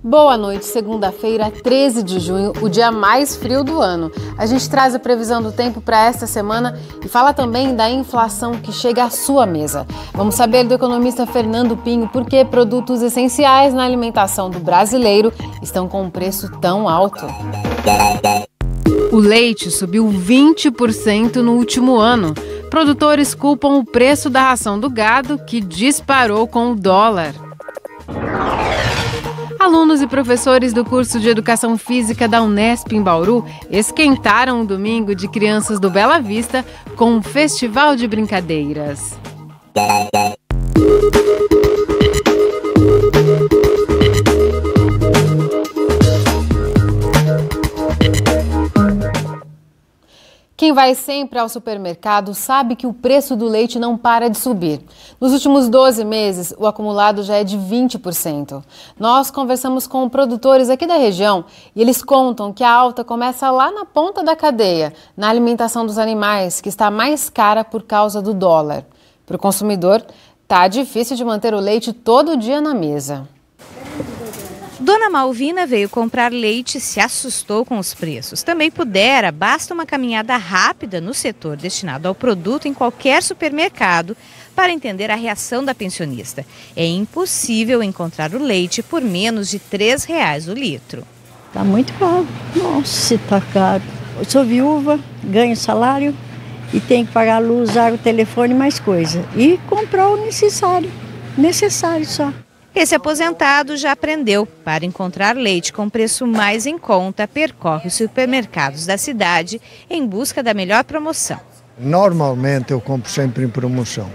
Boa noite, segunda-feira, 13 de junho, o dia mais frio do ano. A gente traz a previsão do tempo para esta semana e fala também da inflação que chega à sua mesa. Vamos saber do economista Fernando Pinho por que produtos essenciais na alimentação do brasileiro estão com um preço tão alto. O leite subiu 20% no último ano. Produtores culpam o preço da ração do gado, que disparou com o dólar. Alunos e professores do curso de Educação Física da Unesp em Bauru esquentaram o domingo de crianças do Bela Vista com um festival de brincadeiras. Quem vai sempre ao supermercado sabe que o preço do leite não para de subir. Nos últimos 12 meses, o acumulado já é de 20%. Nós conversamos com produtores aqui da região e eles contam que a alta começa lá na ponta da cadeia, na alimentação dos animais, que está mais cara por causa do dólar. Para o consumidor, tá difícil de manter o leite todo dia na mesa. Dona Malvina veio comprar leite e se assustou com os preços. Também pudera, basta uma caminhada rápida no setor destinado ao produto em qualquer supermercado para entender a reação da pensionista. É impossível encontrar o leite por menos de R$ 3,00 o litro. Está muito caro. Nossa, está caro. Eu sou viúva, ganho salário e tenho que pagar luz, água, telefone e mais coisa. E comprar o necessário só. Esse aposentado já aprendeu. Para encontrar leite com preço mais em conta, percorre os supermercados da cidade em busca da melhor promoção. Normalmente eu compro sempre em promoção.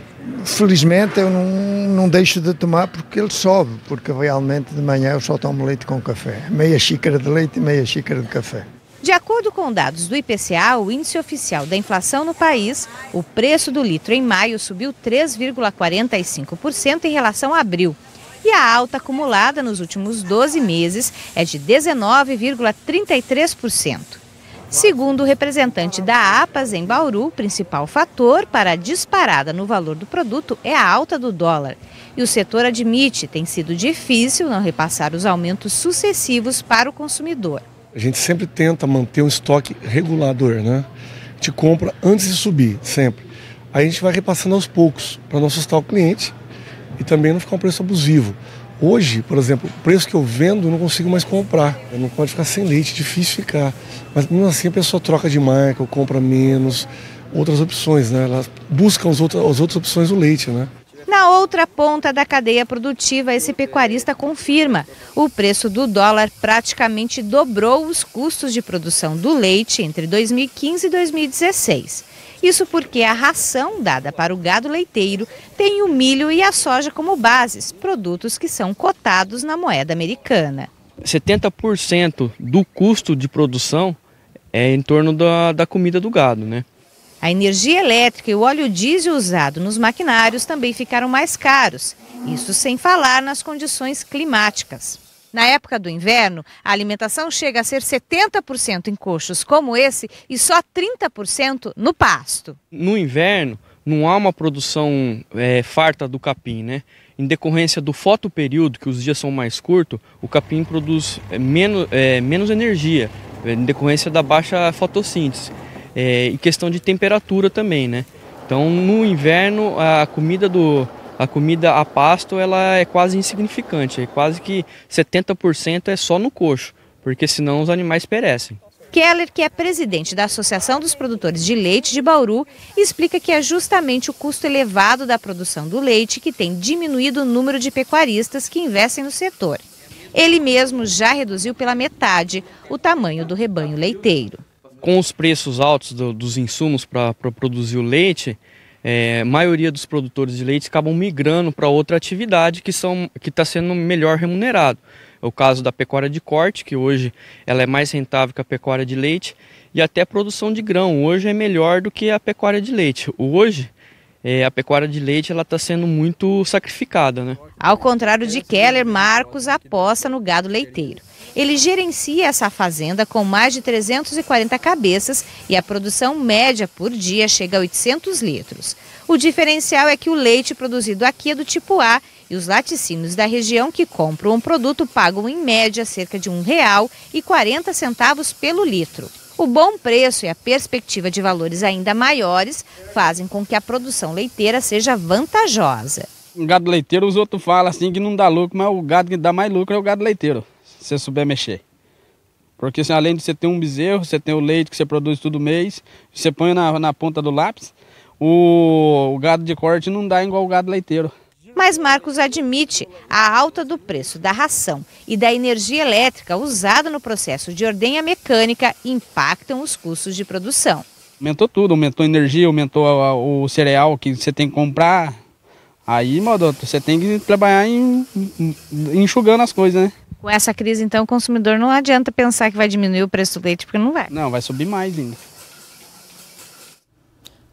Felizmente eu não deixo de tomar porque ele sobe, porque realmente de manhã eu só tomo leite com café. Meia xícara de leite e meia xícara de café. De acordo com dados do IPCA, o índice oficial da inflação no país, o preço do litro em maio subiu 3,45% em relação a abril. E a alta acumulada nos últimos 12 meses é de 19,33%. Segundo o representante da APAS em Bauru, o principal fator para a disparada no valor do produto é a alta do dólar. E o setor admite que tem sido difícil não repassar os aumentos sucessivos para o consumidor. A gente sempre tenta manter um estoque regulador, né? A gente compra antes de subir, sempre. Aí a gente vai repassando aos poucos para não assustar o cliente e também não ficar um preço abusivo. Hoje, por exemplo, o preço que eu vendo eu não consigo mais comprar. Eu não pode ficar sem leite, é difícil ficar. Mas mesmo assim a pessoa troca de marca, ou compra menos, outras opções, né? Elas buscam as outras opções do leite, né? Na outra ponta da cadeia produtiva, esse pecuarista confirma: o preço do dólar praticamente dobrou os custos de produção do leite entre 2015 e 2016. Isso porque a ração dada para o gado leiteiro tem o milho e a soja como bases, produtos que são cotados na moeda americana. 70% do custo de produção é em torno da comida do gado, né? A energia elétrica e o óleo diesel usado nos maquinários também ficaram mais caros, isso sem falar nas condições climáticas. Na época do inverno, a alimentação chega a ser 70% em coxos como esse e só 30% no pasto. No inverno, não há uma produção farta do capim, né? Em decorrência do fotoperíodo, que os dias são mais curtos, o capim produz menos energia, em decorrência da baixa fotossíntese. E questão de temperatura também, né? Então, no inverno, a comida a pasto ela é quase insignificante, é quase que 70% é só no coxo, porque senão os animais perecem. Keller, que é presidente da Associação dos Produtores de Leite de Bauru, explica que é justamente o custo elevado da produção do leite que tem diminuído o número de pecuaristas que investem no setor. Ele mesmo já reduziu pela metade o tamanho do rebanho leiteiro. Com os preços altos dos insumos para produzir o leite, a maioria dos produtores de leite acabam migrando para outra atividade que está sendo melhor remunerado. É o caso da pecuária de corte, que hoje ela é mais rentável que a pecuária de leite, e até a produção de grão hoje é melhor do que a pecuária de leite. Hoje, a pecuária de leite está sendo muito sacrificada, né? Ao contrário de Keller, Marcos aposta no gado leiteiro. Ele gerencia essa fazenda com mais de 340 cabeças e a produção média por dia chega a 800 litros. O diferencial é que o leite produzido aqui é do tipo A e os laticínios da região que compram um produto pagam em média cerca de R$ 1,40 pelo litro. O bom preço e a perspectiva de valores ainda maiores fazem com que a produção leiteira seja vantajosa. O gado leiteiro, os outros falam assim que não dá lucro, mas o gado que dá mais lucro é o gado leiteiro, se você souber mexer. Porque assim, além de você ter um bezerro, você tem o leite que você produz todo mês, você põe na ponta do lápis, o gado de corte não dá igual o gado leiteiro. Mas Marcos admite a alta do preço da ração e da energia elétrica usada no processo de ordenha mecânica impactam os custos de produção. Aumentou tudo, aumentou a energia, aumentou o cereal que você tem que comprar. Aí, Modoto, você tem que trabalhar enxugando as coisas, né? Com essa crise, então, o consumidor não adianta pensar que vai diminuir o preço do leite, porque não vai. Não, vai subir mais ainda.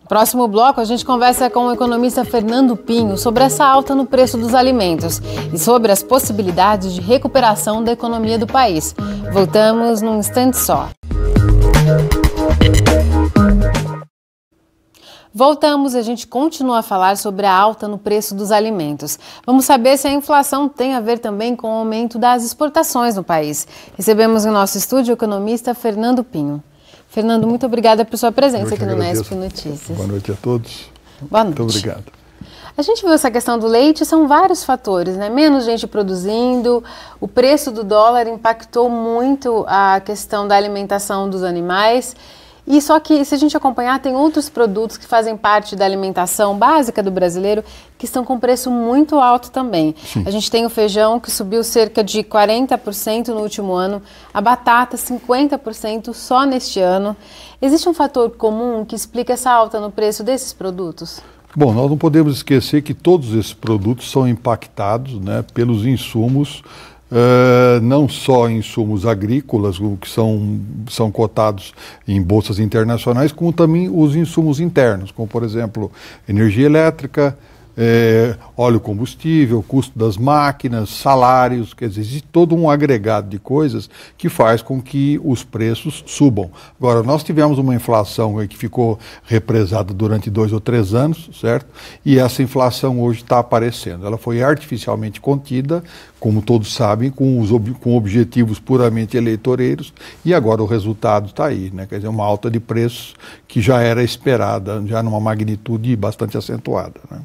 Próximo bloco, a gente conversa com o economista Fernando Pinho sobre essa alta no preço dos alimentos e sobre as possibilidades de recuperação da economia do país. Voltamos num instante só. Voltamos e a gente continua a falar sobre a alta no preço dos alimentos. Vamos saber se a inflação tem a ver também com o aumento das exportações no país. Recebemos em nosso estúdio o economista Fernando Pinho. Fernando, muito obrigada por sua presença aqui no Nesp Notícias. Boa noite a todos. Boa noite. Muito obrigado. A gente viu essa questão do leite, são vários fatores, né? Menos gente produzindo, o preço do dólar impactou muito a questão da alimentação dos animais. E só que, se a gente acompanhar, tem outros produtos que fazem parte da alimentação básica do brasileiro que estão com preço muito alto também. Sim. A gente tem o feijão, que subiu cerca de 40% no último ano, a batata 50% só neste ano. Existe um fator comum que explica essa alta no preço desses produtos? Bom, nós não podemos esquecer que todos esses produtos são impactados, né, pelos insumos, não só insumos agrícolas, que são cotados em bolsas internacionais, como também os insumos internos, como por exemplo energia elétrica, óleo combustível, custo das máquinas, salários, quer dizer, existe todo um agregado de coisas que faz com que os preços subam. Agora, nós tivemos uma inflação que ficou represada durante 2 ou 3 anos, certo? E essa inflação hoje está aparecendo. Ela foi artificialmente contida, como todos sabem, com objetivos puramente eleitoreiros, e agora o resultado está aí, né? Quer dizer, uma alta de preços que já era esperada, já numa magnitude bastante acentuada, né?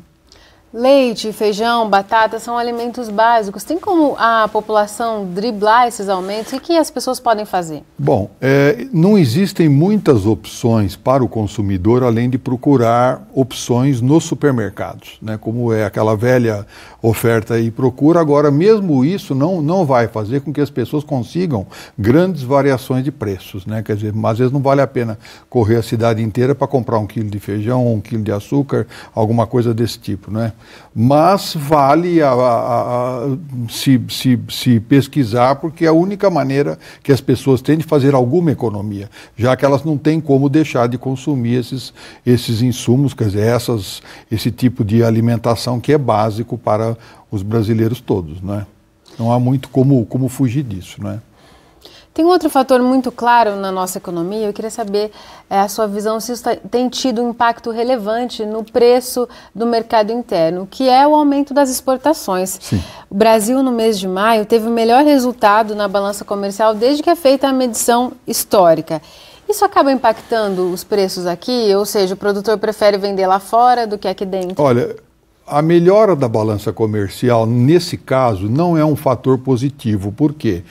Leite, feijão, batata são alimentos básicos. Tem como a população driblar esses aumentos? E o que as pessoas podem fazer? Bom, não existem muitas opções para o consumidor, além de procurar opções nos supermercados, né? Como é aquela velha oferta e procura. Agora, mesmo isso não vai fazer com que as pessoas consigam grandes variações de preços, né? Quer dizer, às vezes não vale a pena correr a cidade inteira para comprar 1 quilo de feijão, 1 quilo de açúcar, alguma coisa desse tipo, né? Mas vale se pesquisar, porque é a única maneira que as pessoas têm de fazer alguma economia, já que elas não têm como deixar de consumir esses insumos, quer dizer, esse tipo de alimentação que é básico para os brasileiros todos, né? Não há muito como fugir disso, né? Tem um outro fator muito claro na nossa economia, eu queria saber a sua visão se isso tem tido um impacto relevante no preço do mercado interno, que é o aumento das exportações. Sim. O Brasil, no mês de maio, teve o melhor resultado na balança comercial desde que é feita a medição histórica. Isso acaba impactando os preços aqui? Ou seja, o produtor prefere vender lá fora do que aqui dentro? Olha, a melhora da balança comercial, nesse caso, não é um fator positivo. Por quê?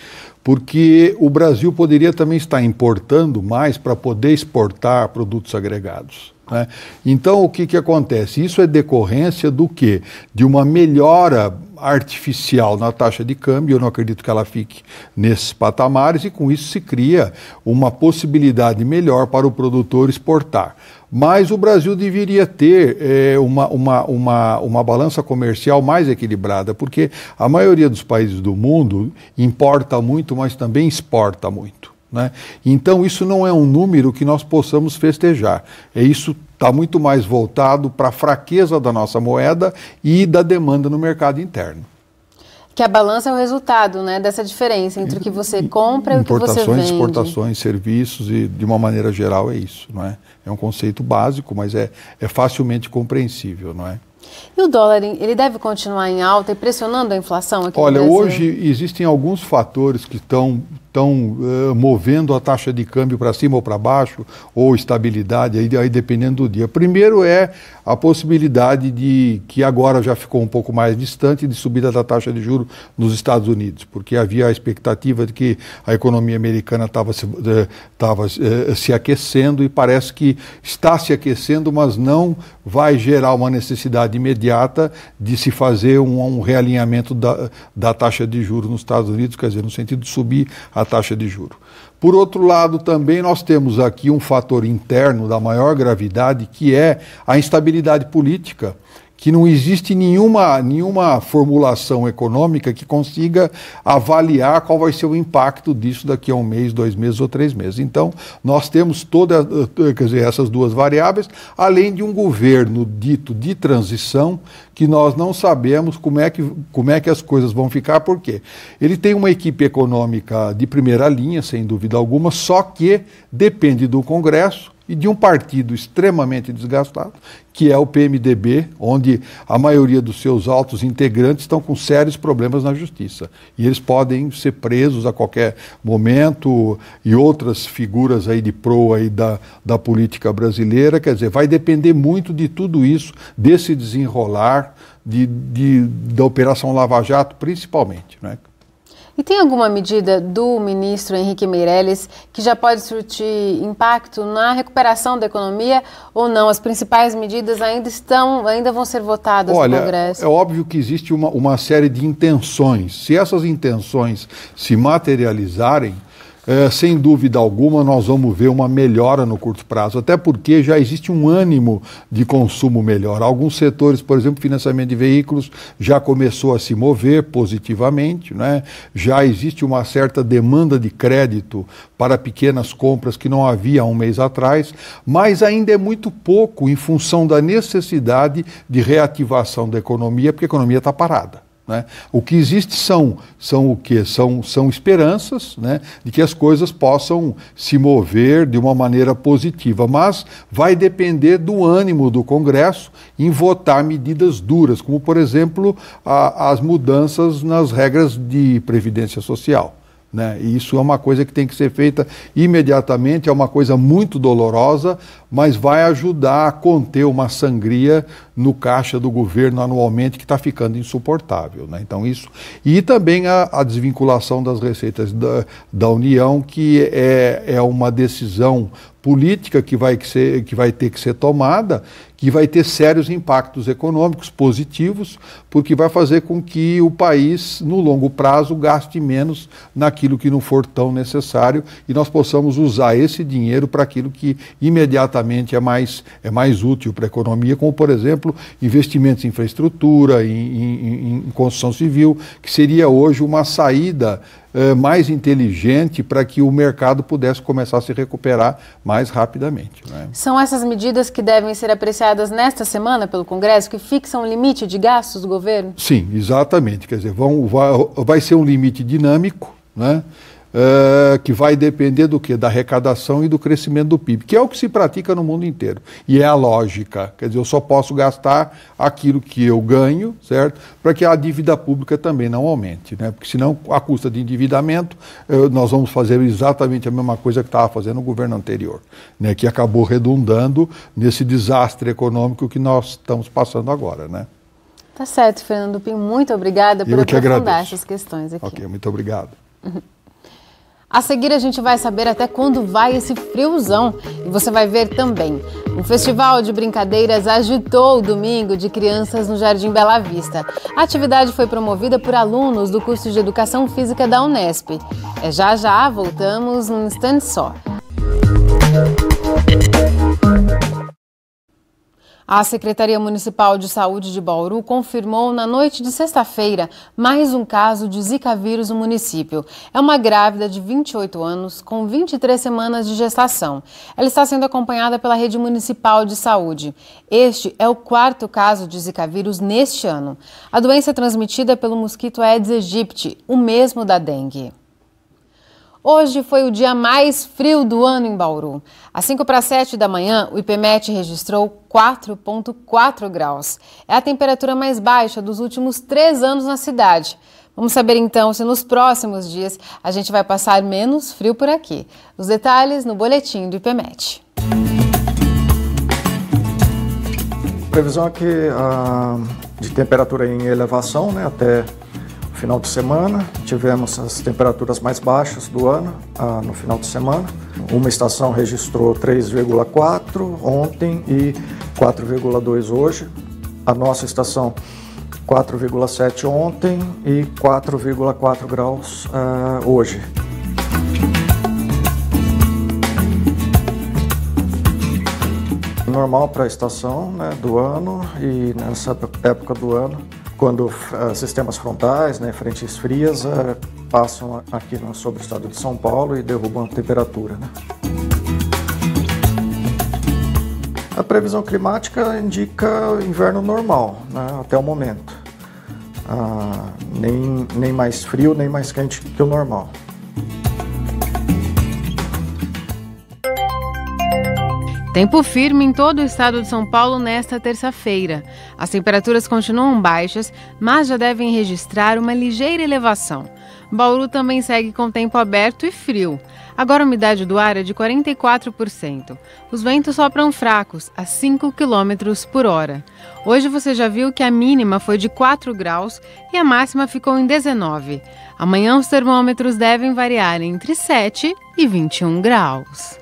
Porque o Brasil poderia também estar importando mais para poder exportar produtos agregados, né? Então, o que acontece? Isso é decorrência do quê? De uma melhora artificial na taxa de câmbio. Eu não acredito que ela fique nesses patamares, e com isso se cria uma possibilidade melhor para o produtor exportar. Mas o Brasil deveria ter uma balança comercial mais equilibrada, porque a maioria dos países do mundo importa muito, mas também exporta muito, né? Então isso não é um número que nós possamos festejar. Isso está muito mais voltado para a fraqueza da nossa moeda e da demanda no mercado interno. Que a balança é o resultado, né, dessa diferença entre o que você compra e o que você vende. Importações, exportações, serviços, e de uma maneira geral é isso, não é? É um conceito básico, mas é facilmente compreensível, não é? E o dólar, ele deve continuar em alta e pressionando a inflação aqui no Brasil? Olha, hoje existem alguns fatores que estão movendo a taxa de câmbio para cima ou para baixo, ou estabilidade, aí dependendo do dia. Primeiro é a possibilidade de, que agora já ficou um pouco mais distante, de subida da taxa de juros nos Estados Unidos, porque havia a expectativa de que a economia americana estava se aquecendo, e parece que está se aquecendo, mas não vai gerar uma necessidade imediata de se fazer um realinhamento da taxa de juros nos Estados Unidos, quer dizer, no sentido de subir a taxa de juros. Por outro lado, também nós temos aqui um fator interno da maior gravidade, que é a instabilidade política, que não existe nenhuma formulação econômica que consiga avaliar qual vai ser o impacto disso daqui a um mês, 2 meses ou 3 meses. Então, nós temos essas duas variáveis, além de um governo dito de transição, que nós não sabemos como é que as coisas vão ficar, por quê? Ele tem uma equipe econômica de primeira linha, sem dúvida alguma, só que depende do Congresso e de um partido extremamente desgastado, que é o PMDB, onde a maioria dos seus altos integrantes estão com sérios problemas na justiça. E eles podem ser presos a qualquer momento, e outras figuras aí de proa aí da política brasileira. Quer dizer, vai depender muito de tudo isso, desse desenrolar da Operação Lava Jato, principalmente, né? E tem alguma medida do ministro Henrique Meirelles que já pode surtir impacto na recuperação da economia ou não? As principais medidas ainda vão ser votadas no Congresso? É óbvio que existe uma série de intenções. Se essas intenções se materializarem, sem dúvida alguma, nós vamos ver uma melhora no curto prazo, até porque já existe um ânimo de consumo melhor. Alguns setores, por exemplo, financiamento de veículos, já começou a se mover positivamente, né? Já existe uma certa demanda de crédito para pequenas compras que não havia há um mês atrás, mas ainda é muito pouco em função da necessidade de reativação da economia, porque a economia está parada, né? O que existe são o quê? São esperanças, né, de que as coisas possam se mover de uma maneira positiva, mas vai depender do ânimo do Congresso em votar medidas duras, como, por exemplo, as mudanças nas regras de previdência social, né? E isso é uma coisa que tem que ser feita imediatamente, é uma coisa muito dolorosa, mas vai ajudar a conter uma sangria no caixa do governo anualmente, que está ficando insuportável, né? Então isso, e também a desvinculação das receitas da União, que é uma decisão política que vai ter que ser tomada, que vai ter sérios impactos econômicos positivos, porque vai fazer com que o país, no longo prazo, gaste menos naquilo que não for tão necessário, e nós possamos usar esse dinheiro para aquilo que imediatamente é mais útil para a economia, como, por exemplo, investimentos em infraestrutura, em construção civil, que seria hoje uma saída mais inteligente para que o mercado pudesse começar a se recuperar mais rapidamente, né? São essas medidas que devem ser apreciadas nesta semana pelo Congresso, que fixam o limite de gastos do governo? Sim, exatamente. Quer dizer, vai ser um limite dinâmico, né? Que vai depender do quê? Da arrecadação e do crescimento do PIB, que é o que se pratica no mundo inteiro. E é a lógica. Quer dizer, eu só posso gastar aquilo que eu ganho, certo? Para que a dívida pública também não aumente, né? Porque senão, à custa de endividamento, nós vamos fazer exatamente a mesma coisa que estava fazendo o governo anterior, né? Que acabou redundando nesse desastre econômico que nós estamos passando agora, né? Tá certo, Fernando Pim. Muito obrigada por aprofundar essas questões aqui. Ok, muito obrigado. A seguir, a gente vai saber até quando vai esse friozão, e você vai ver também. Um festival de brincadeiras agitou o domingo de crianças no Jardim Bela Vista. A atividade foi promovida por alunos do curso de Educação Física da Unesp. Já voltamos num instante só. A Secretaria Municipal de Saúde de Bauru confirmou na noite de sexta-feira mais um caso de Zika vírus no município. É uma grávida de 28 anos com 23 semanas de gestação. Ela está sendo acompanhada pela Rede Municipal de Saúde. Este é o 4º caso de Zika vírus neste ano. A doença é transmitida pelo mosquito Aedes aegypti, o mesmo da dengue. Hoje foi o dia mais frio do ano em Bauru. Às 5 para 7 da manhã, o IPMET registrou 4,4 graus. É a temperatura mais baixa dos últimos 3 anos na cidade. Vamos saber então se nos próximos dias a gente vai passar menos frio por aqui. Os detalhes no boletim do IPMET. A previsão aqui de temperatura em elevação, né, até o final de semana. Tivemos as temperaturas mais baixas do ano no final de semana. Uma estação registrou 3,4 ontem e 4,2 hoje. A nossa estação 4,7 ontem e 4,4 graus hoje. Normal para a estação, né, do ano, e nessa época do ano, quando sistemas frontais, né, frentes frias, passam aqui sobre o estado de São Paulo e derrubam a temperatura, né. A previsão climática indica inverno normal, né, até o momento. Nem mais frio, nem mais quente que o normal. Tempo firme em todo o estado de São Paulo nesta terça-feira. As temperaturas continuam baixas, mas já devem registrar uma ligeira elevação. Bauru também segue com tempo aberto e frio. Agora a umidade do ar é de 44%. Os ventos sopram fracos, a 5 km por hora. Hoje você já viu que a mínima foi de 4 graus e a máxima ficou em 19. Amanhã os termômetros devem variar entre 7 e 21 graus.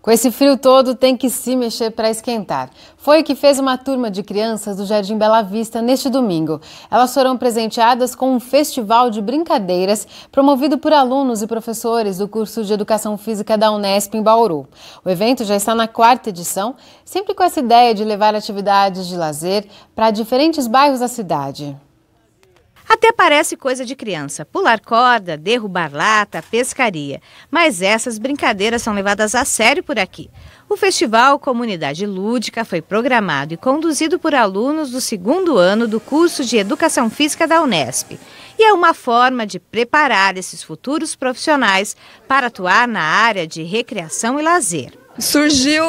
Com esse frio todo, tem que se mexer para esquentar. Foi o que fez uma turma de crianças do Jardim Bela Vista neste domingo. Elas foram presenteadas com um festival de brincadeiras promovido por alunos e professores do curso de Educação Física da Unesp em Bauru. O evento já está na 4ª edição, sempre com essa ideia de levar atividades de lazer para diferentes bairros da cidade. Até parece coisa de criança, pular corda, derrubar lata, pescaria. Mas essas brincadeiras são levadas a sério por aqui. O Festival Comunidade Lúdica foi programado e conduzido por alunos do 2º ano do curso de Educação Física da Unesp. E é uma forma de preparar esses futuros profissionais para atuar na área de recreação e lazer. Surgiu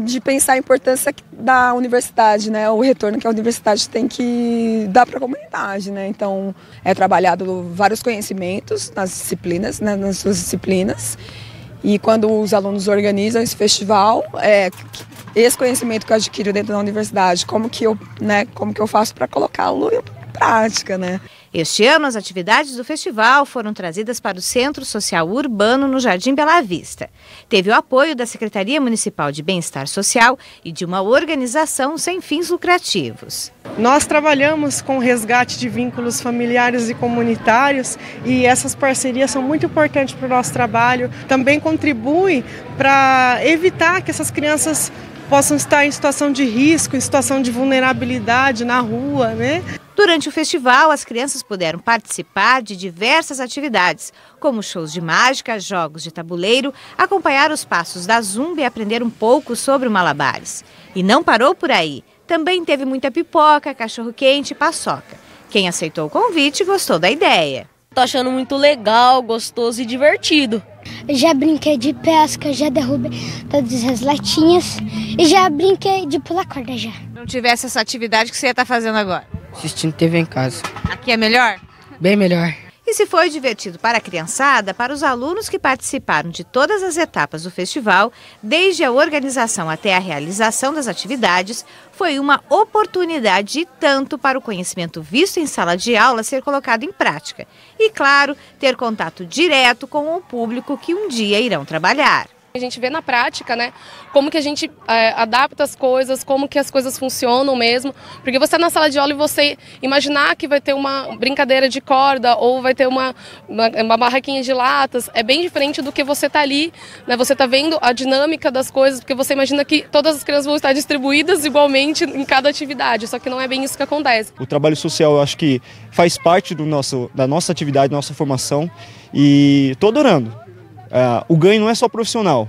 de pensar a importância da universidade, né? O retorno que a universidade tem que dar para a comunidade, né? Então, é trabalhado vários conhecimentos nas disciplinas, né? Nas suas disciplinas. E quando os alunos organizam esse festival, esse conhecimento que eu adquiro dentro da universidade, como que eu faço para colocá-lo em prática, né? Este ano, as atividades do festival foram trazidas para o Centro Social Urbano no Jardim Bela Vista. Teve o apoio da Secretaria Municipal de Bem-Estar Social e de uma organização sem fins lucrativos. Nós trabalhamos com resgate de vínculos familiares e comunitários e essas parcerias são muito importantes para o nosso trabalho. Também contribuem para evitar que essas crianças possam estar em situação de risco, em situação de vulnerabilidade na rua, né? Durante o festival, as crianças puderam participar de diversas atividades, como shows de mágica, jogos de tabuleiro, acompanhar os passos da zumba e aprender um pouco sobre o malabares. E não parou por aí. Também teve muita pipoca, cachorro-quente e paçoca. Quem aceitou o convite gostou da ideia. Tô achando muito legal, gostoso e divertido. Já brinquei de pesca, já derrubei todas as latinhas e já brinquei de pular corda já. Não tivesse essa atividade, que você ia estar fazendo agora? Assistindo TV em casa. Aqui é melhor? Bem melhor. E se foi divertido para a criançada, para os alunos que participaram de todas as etapas do festival, desde a organização até a realização das atividades, foi uma oportunidade e tanto para o conhecimento visto em sala de aula ser colocado em prática. E, claro, ter contato direto com o público que um dia irão trabalhar. A gente vê na prática, né, como que a gente adapta as coisas, como que as coisas funcionam mesmo. Porque você na sala de aula e você imaginar que vai ter uma brincadeira de corda ou vai ter uma barraquinha de latas, é bem diferente do que você tá ali, né, você tá vendo a dinâmica das coisas, porque você imagina que todas as crianças vão estar distribuídas igualmente em cada atividade, só que não é bem isso que acontece. O trabalho social eu acho que faz parte da nossa atividade, da nossa formação e estou adorando. O ganho não é só profissional,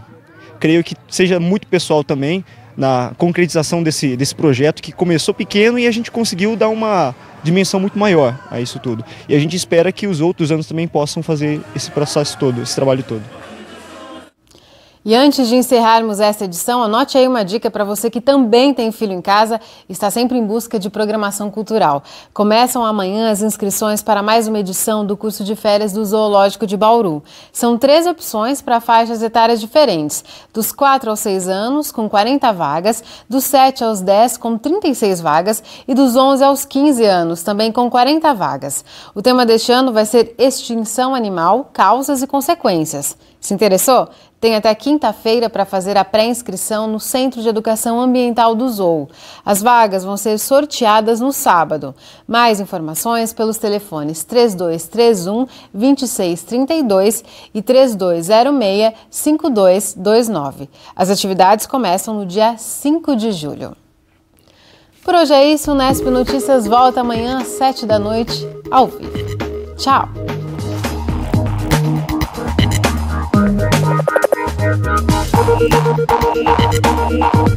creio que seja muito pessoal também. na concretização desse projeto que começou pequeno e a gente conseguiu dar uma dimensão muito maior a isso tudo. E a gente espera que os outros anos também possam fazer esse processo todo, esse trabalho todo. E antes de encerrarmos esta edição, anote aí uma dica para você que também tem filho em casa e está sempre em busca de programação cultural. Começam amanhã as inscrições para mais uma edição do curso de férias do Zoológico de Bauru. São 3 opções para faixas etárias diferentes, dos 4 aos 6 anos, com 40 vagas, dos 7 aos 10, com 36 vagas, e dos 11 aos 15 anos, também com 40 vagas. O tema deste ano vai ser Extinção Animal, Causas e Consequências. Se interessou? Tem até quinta-feira para fazer a pré-inscrição no Centro de Educação Ambiental do Zoo. As vagas vão ser sorteadas no sábado. Mais informações pelos telefones 3231-2632 e 3206-5229. As atividades começam no dia 5 de julho. Por hoje é isso, o Unesp Notícias volta amanhã às 7 da noite, ao vivo. Tchau! Thank you.